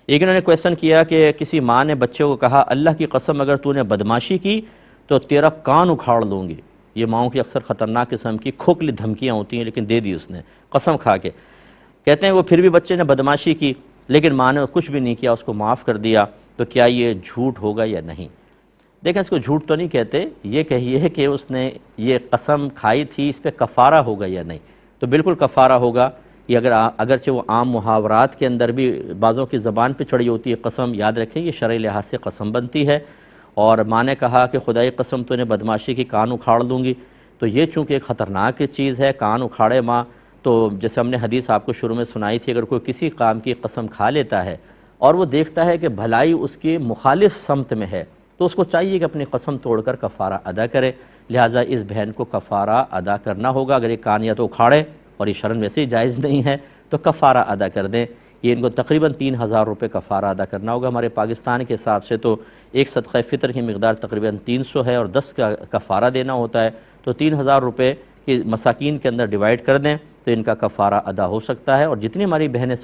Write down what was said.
ایک انہوں نے کویسچن کیا کہ کسی ماں نے بچے کو کہا اللہ کی قسم اگر تو نے بدماشی کی تو تیرا کان اکھاڑ لوں گی۔ یہ ماؤں کی اکثر خطرناک قسم کی کھوکھلی دھمکیاں ہوتی ہیں، لیکن دے دی اس نے قسم کھا کے۔ کہتے ہیں وہ پھر بھی بچے نے بدماشی کی لیکن ماں نے کچھ بھی نہیں کیا، اس کو معاف کر دیا، تو کیا یہ جھوٹ ہوگا یا نہیں؟ دیکھیں اس کو جھوٹ تو نہیں کہتے، یہ کہیے کہ اس نے یہ قسم کھائی تھی، اس پہ کفارہ ہوگا یا نہیں؟ تو بالکل کفارہ ہوگا۔ یہ اگرچہ وہ عام محاورات کے اندر بھی بعضوں کی زبان پہ چڑھی ہوتی ہے قسم، یاد رکھیں یہ شرعی لحاظ سے قسم بنتی ہے۔ اور ماں نے کہا کہ خدائی قسم تو نے بدماشی کی، کان اکھاڑ دوں گی، تو یہ چونکہ ایک خطرناک چیز ہے، کان اکھاڑے ماں، تو جیسے ہم نے حدیث آپ کو شروع میں سنائی تھی، اگر کوئی کسی کام کی قسم کھا لیتا ہے اور وہ دیکھتا ہے کہ بھلائی اس کی مخالف سمت میں ہے، تو اس کو چاہیے کہ اپنی قسم توڑ کر کفارہ ادا کرے۔ لہٰذا اس بہن کو کفارہ ادا کرنا ہوگا۔ اگر یہ کان یا تو اکھاڑے، اور یہ شرعاً ویسے ہی جائز نہیں ہے، تو کفارہ ادا کر دیں۔ یہ ان کو تقریباً 3000 روپے کفارہ ادا کرنا ہوگا۔ ہمارے پاکستان کے حساب سے تو ایک صدقہ فطر کی مقدار تقریباً 300 ہے اور 10 کا کفارہ دینا ہوتا ہے، تو 3000 روپے کی مساکین کے اندر ڈیوائیڈ کر دیں تو ان کا کفارہ ادا ہو سکتا ہے۔ اور جتنی ہماری بہنیں